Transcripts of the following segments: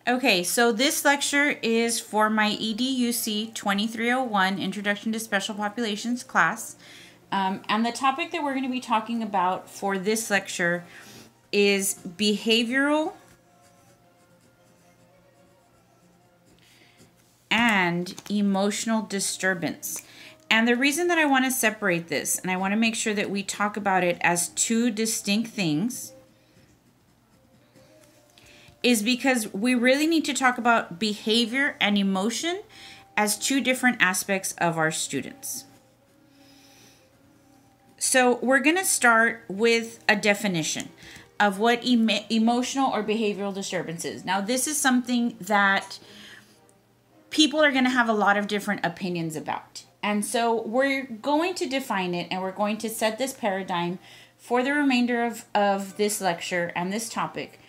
Okay, so this lecture is for my EDUC 2301 Introduction to Special Populations class. And the topic that we're going to be talking about for this lecture is behavioral and emotional disturbance. And the reason that I want to separate this, and I want to make sure that we talk about it as two distinct things, is because we really need to talk about behavior and emotion as two different aspects of our students. So we're going to start with a definition of what emotional or behavioral disturbance is. Now, this is something that people are going to have a lot of different opinions about. And so we're going to define it, and we're going to set this paradigm for the remainder of this lecture and this topic.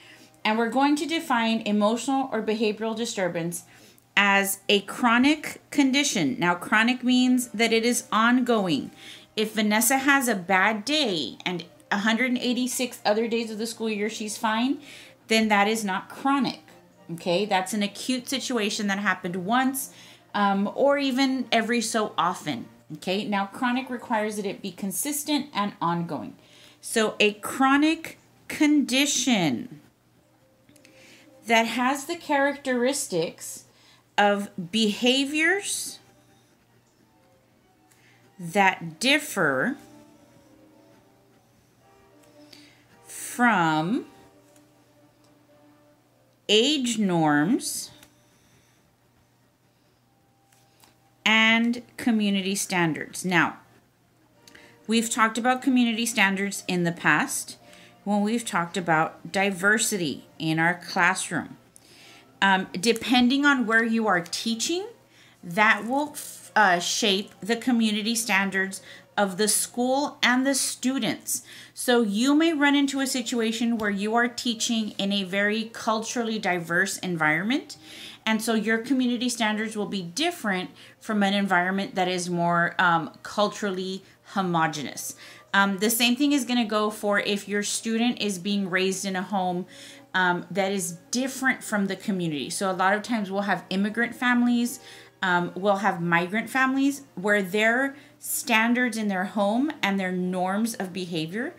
And we're going to define emotional or behavioral disturbance as a chronic condition. Now, chronic means that it is ongoing. If Vanessa has a bad day and 186 other days of the school year she's fine, then that is not chronic. Okay, that's an acute situation that happened once or even every so often. Okay, now chronic requires that it be consistent and ongoing. So a chronic condition that has the characteristics of behaviors that differ from age norms and community standards. Now, we've talked about community standards in the past when we've talked about diversity in our classroom. Depending on where you are teaching, that will shape the community standards of the school and the students. So you may run into a situation where you are teaching in a very culturally diverse environment, and so your community standards will be different from an environment that is more culturally homogenous. The same thing is going to go for if your student is being raised in a home that is different from the community. So a lot of times we'll have immigrant families, we'll have migrant families where their standards in their home and their norms of behavior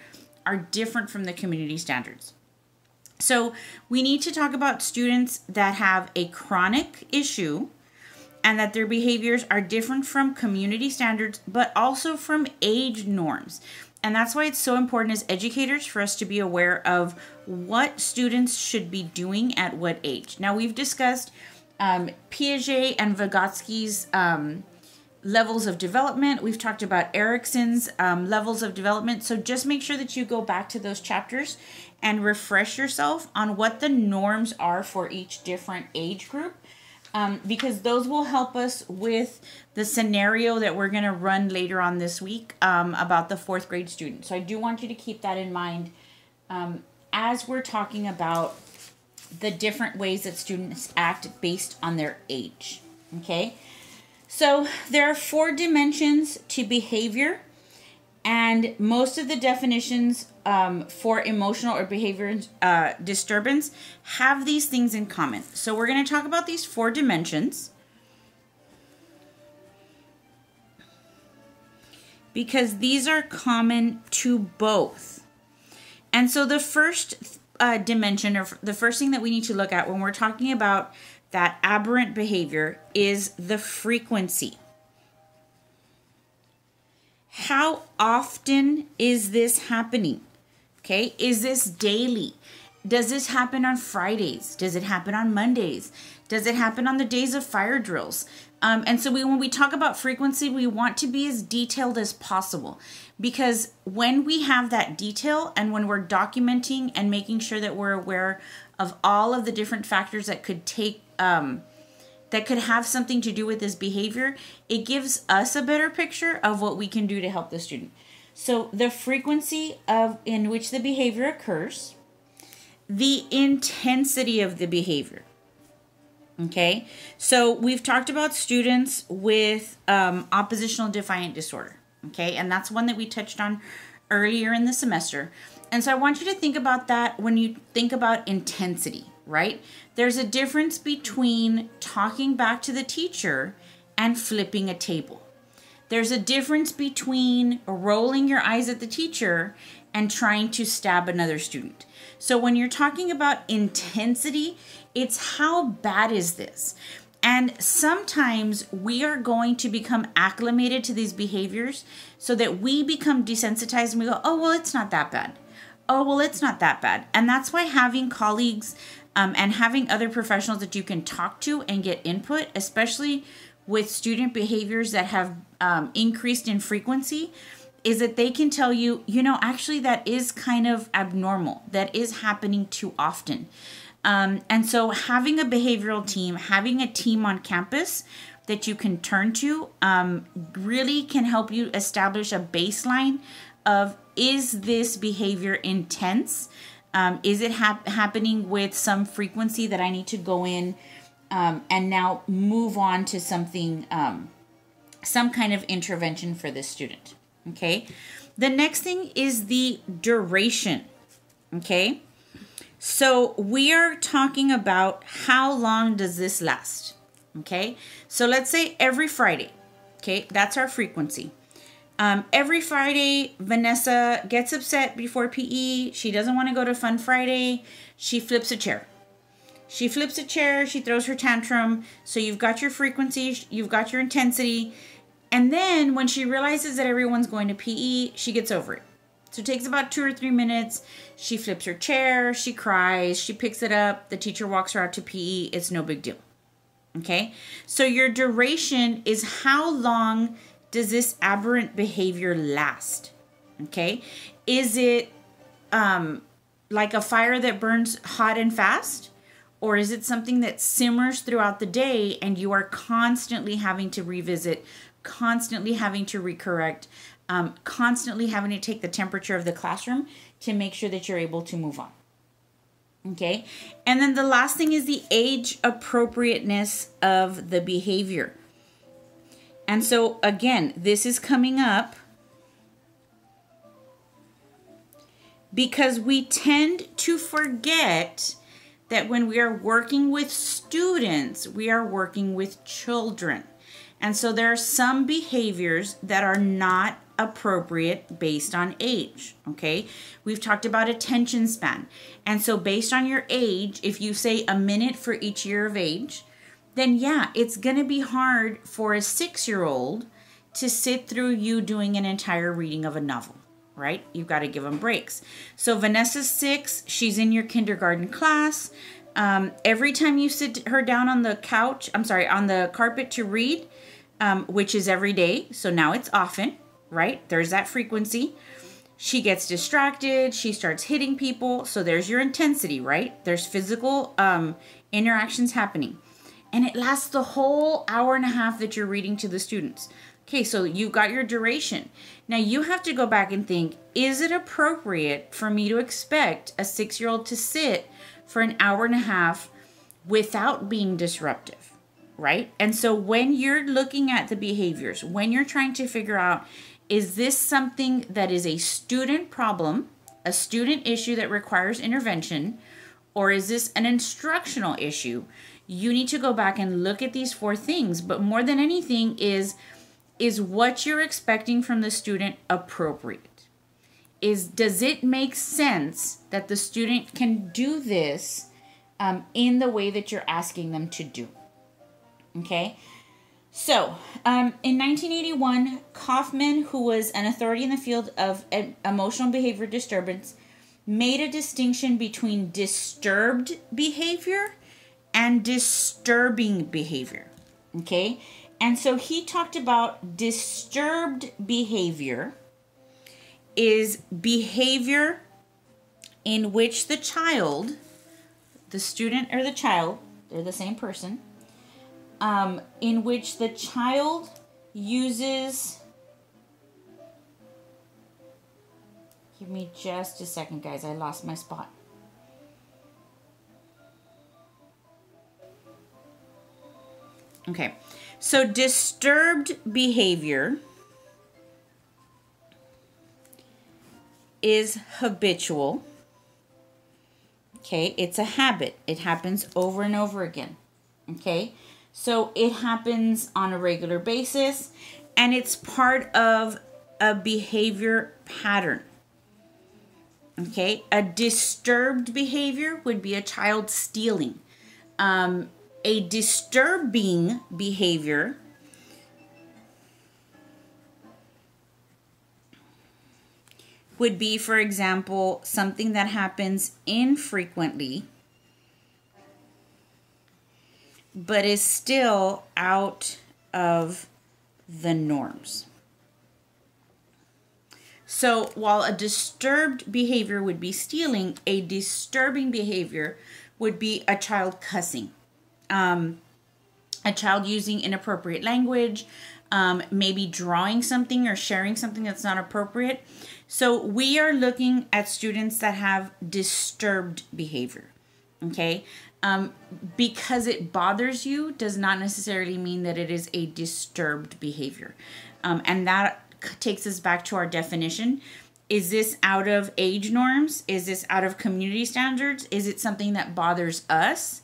are different from the community standards. So we need to talk about students that have a chronic issue and that their behaviors are different from community standards, but also from age norms. And that's why it's so important as educators for us to be aware of what students should be doing at what age. Now, we've discussed Piaget and Vygotsky's levels of development. We've talked about Erickson's levels of development. So just make sure that you go back to those chapters and refresh yourself on what the norms are for each different age group. Because those will help us with the scenario that we're going to run later on this week about the 4th grade student. So I do want you to keep that in mind as we're talking about the different ways that students act based on their age. Okay, so there are 4 dimensions to behavior, and most of the definitions for emotional or behavior disturbance have these things in common. So we're going to talk about these 4 dimensions because these are common to both. And so the first dimension, or the first thing that we need to look at when we're talking about that aberrant behavior, is the frequency. How often is this happening? Okay, is this daily? Does this happen on Fridays? Does it happen on Mondays? Does it happen on the days of fire drills? And so when we talk about frequency, we want to be as detailed as possible, because when we have that detail and when we're documenting and making sure that we're aware of all of the different factors that could take that could have something to do with this behavior, it gives us a better picture of what we can do to help the student. So the frequency in which the behavior occurs, the intensity of the behavior. Okay, so we've talked about students with oppositional defiant disorder. Okay, and that's one that we touched on earlier in the semester. And so I want you to think about that when you think about intensity. right? There's a difference between talking back to the teacher and flipping a table. There's a difference between rolling your eyes at the teacher and trying to stab another student. So when you're talking about intensity, it's how bad is this? And sometimes we are going to become acclimated to these behaviors so that we become desensitized and we go, oh, well, it's not that bad. Oh, well, it's not that bad. And that's why having colleagues and having other professionals that you can talk to and get input, especially with student behaviors that have increased in frequency, is that they can tell you, you know, actually that is kind of abnormal. That is happening too often. And so having a behavioral team, having a team on campus that you can turn to really can help you establish a baseline of, is this behavior intense? Is it happening with some frequency that I need to go in and now move on to something, some kind of intervention for this student? Okay. The next thing is the duration. Okay. So we are talking about how long does this last? Okay. So let's say every Friday. Okay. That's our frequency. Every Friday, Vanessa gets upset before PE. She doesn't want to go to Fun Friday. She flips a chair. She flips a chair. She throws her tantrum. So you've got your frequency. You've got your intensity. And then when she realizes that everyone's going to PE, she gets over it. So it takes about 2 or 3 minutes. She flips her chair. She cries. She picks it up. The teacher walks her out to PE. It's no big deal. Okay. So your duration is how long does this aberrant behavior last? Okay. Is it like a fire that burns hot and fast? Or is it something that simmers throughout the day and you are constantly having to revisit, constantly having to recorrect, constantly having to take the temperature of the classroom to make sure that you're able to move on? Okay. And then the last thing is the age appropriateness of the behavior. And so again, this is coming up because we tend to forget that when we are working with students, we are working with children. And so there are some behaviors that are not appropriate based on age, okay? We've talked about attention span. And so based on your age, if you say a minute for each year of age, then yeah, it's going to be hard for a 6-year-old to sit through you doing an entire reading of a novel, right? You've got to give them breaks. So Vanessa's 6, she's in your kindergarten class. Every time you sit her down on the couch, on the carpet to read, which is every day, so now it's often, right? There's that frequency. She gets distracted. She starts hitting people. So there's your intensity, right? There's physical interactions happening. And it lasts the whole hour and a half that you're reading to the students. Okay, so you got your duration. Now you have to go back and think, is it appropriate for me to expect a 6-year-old to sit for an hour and a half without being disruptive, right? And so when you're looking at the behaviors, when you're trying to figure out, is this something that is a student problem, a student issue that requires intervention, or is this an instructional issue? You need to go back and look at these 4 things. But more than anything is what you're expecting from the student appropriate? Does it make sense that the student can do this in the way that you're asking them to do? Okay. So in 1981, Kaufman, who was an authority in the field of emotional behavior disturbance, made a distinction between disturbed behavior and disturbing behavior. Okay. And so he talked about disturbed behavior is behavior in which the child, the student or the child, they're the same person, in which the child uses, give me just a second, guys, I lost my spot. Okay, so disturbed behavior is habitual, Okay, it's a habit. It happens over and over again. Okay, so it happens on a regular basis, and it's part of a behavior pattern. Okay, a disturbed behavior would be a child stealing. A disturbing behavior would be, for example, something that happens infrequently but is still out of the norms. So while a disturbed behavior would be stealing, a disturbing behavior would be a child cussing, a child using inappropriate language, maybe drawing something or sharing something that's not appropriate. So we are looking at students that have disturbed behavior, okay? Because it bothers you does not necessarily mean that it is a disturbed behavior. And that takes us back to our definition. Is this out of age norms? Is this out of community standards? Is it something that bothers us?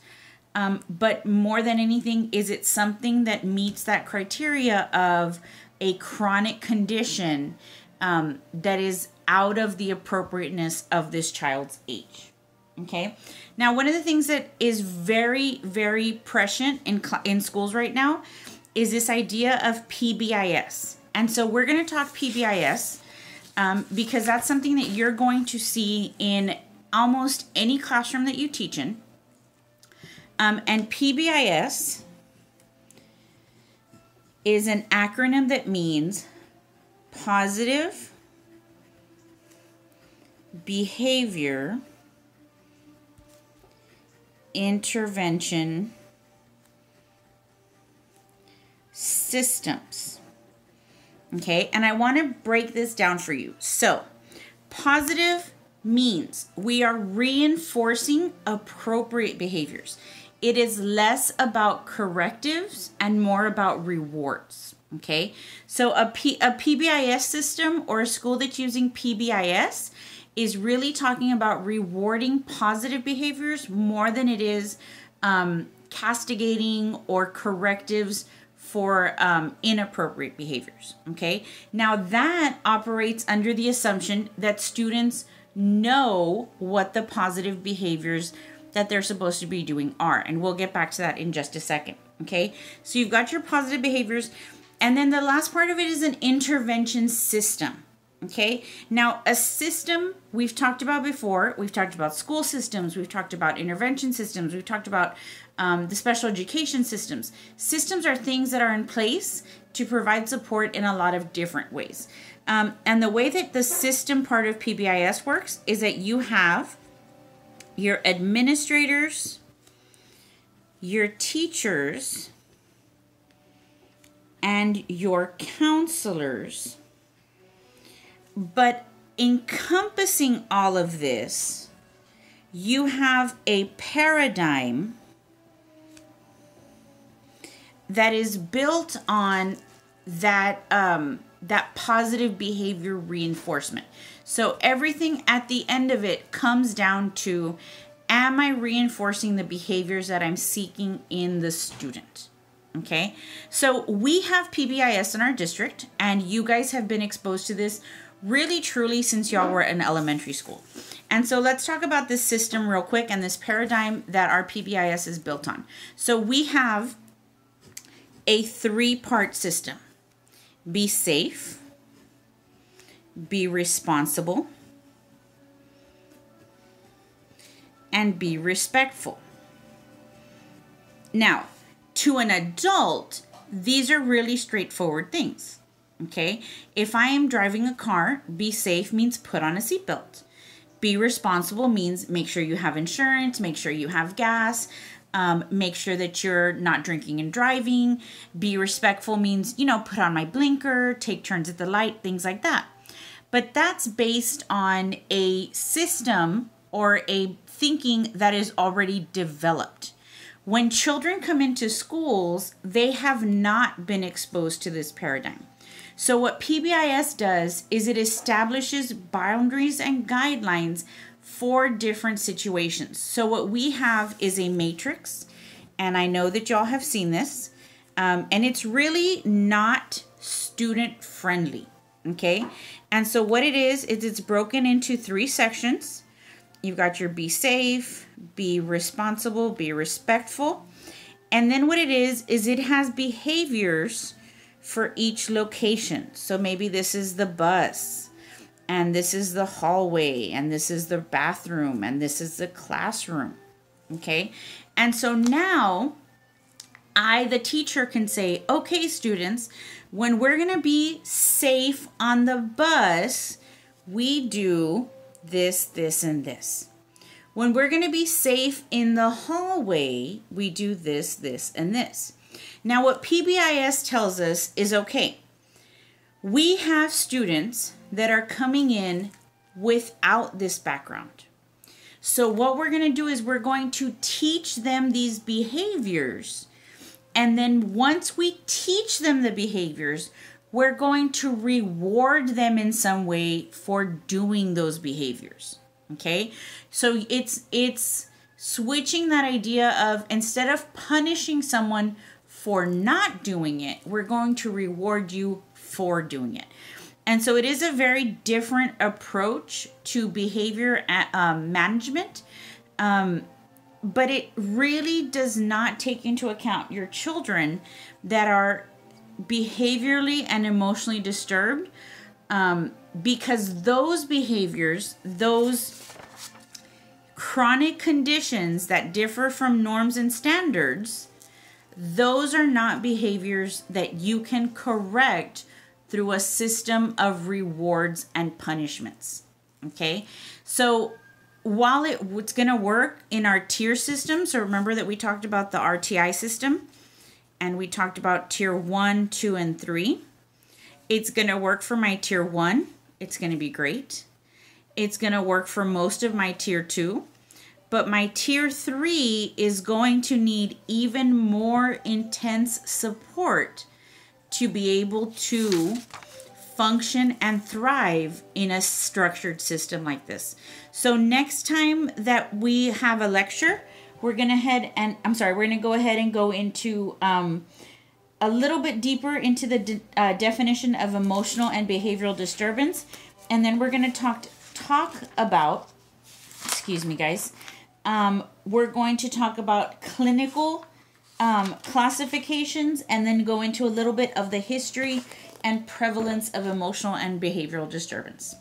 But more than anything, is it something that meets that criteria of a chronic condition that is out of the appropriateness of this child's age? Okay. Now, one of the things that is very, very prescient in schools right now is this idea of PBIS. And so we're going to talk PBIS because that's something that you're going to see in almost any classroom that you teach in. And PBIS is an acronym that means Positive Behavior Intervention Systems. Okay, and I want to break this down for you. So, positive means we are reinforcing appropriate behaviors. It is less about correctives and more about rewards. Okay, so a PBIS system or a school that's using PBIS is really talking about rewarding positive behaviors more than it is castigating or correctives for inappropriate behaviors. Okay, now that operates under the assumption that students know what the positive behaviors that they're supposed to be doing are, and we'll get back to that in just a second. Okay, so you've got your positive behaviors, and then the last part of it is an intervention system. Okay, now a system we've talked about before. We've talked about school systems, we've talked about intervention systems, we've talked about the special education systems. Systems are things that are in place to provide support in a lot of different ways. And the way that the system part of PBIS works is that you have your administrators, your teachers, and your counselors. But encompassing all of this, you have a paradigm that is built on that that positive behavior reinforcement. So everything at the end of it comes down to, am I reinforcing the behaviors that I'm seeking in the student? Okay, so we have PBIS in our district, and you guys have been exposed to this really truly since y'all were in elementary school. And so let's talk about this system real quick and this paradigm that our PBIS is built on. So we have a 3-part system. Be safe, be responsible, and be respectful. Now, to an adult, these are really straightforward things. Okay, if I am driving a car, be safe means put on a seatbelt. Be responsible means make sure you have insurance, make sure you have gas, make sure that you're not drinking and driving. Be respectful means, put on my blinker, take turns at the light, things like that. But that's based on a system or a thinking that is already developed. When children come into schools, they have not been exposed to this paradigm. So what PBIS does is it establishes boundaries and guidelines 4 different situations. So what we have is a matrix, and I know that y'all have seen this, and it's really not student friendly, okay? And so what it is it's broken into 3 sections. You've got your be safe, be responsible, be respectful. And then what it is it has behaviors for each location. So maybe this is the bus, and this is the hallway, and this is the bathroom, and this is the classroom, okay? And so now I, the teacher, can say, okay, students, when we're going to be safe on the bus, we do this, this, and this. When we're going to be safe in the hallway, we do this, this, and this. Now, what PBIS tells us is, okay, we have students that are coming in without this background. So what we're going to do is we're going to teach them these behaviors. And then once we teach them the behaviors, we're going to reward them in some way for doing those behaviors. Okay? So it's switching that idea of, instead of punishing someone for not doing it, we're going to reward you for doing it. And so it is a very different approach to behavior management, but it really does not take into account your children that are behaviorally and emotionally disturbed, because those behaviors, those chronic conditions that differ from norms and standards, those are not behaviors that you can correct through a system of rewards and punishments. Okay, so while it's going to work in our tier system, so remember that we talked about the RTI system, and we talked about tier 1, 2, and 3. It's going to work for my tier 1. It's going to be great. It's going to work for most of my tier 2. But my tier 3 is going to need even more intense support to be able to function and thrive in a structured system like this. So next time that we have a lecture, we're going to go ahead and go into a little bit deeper into the definition of emotional and behavioral disturbance. And then we're going to talk about, excuse me guys, we're going to talk about clinical classifications, and then go into a little bit of the history and prevalence of emotional and behavioral disturbance.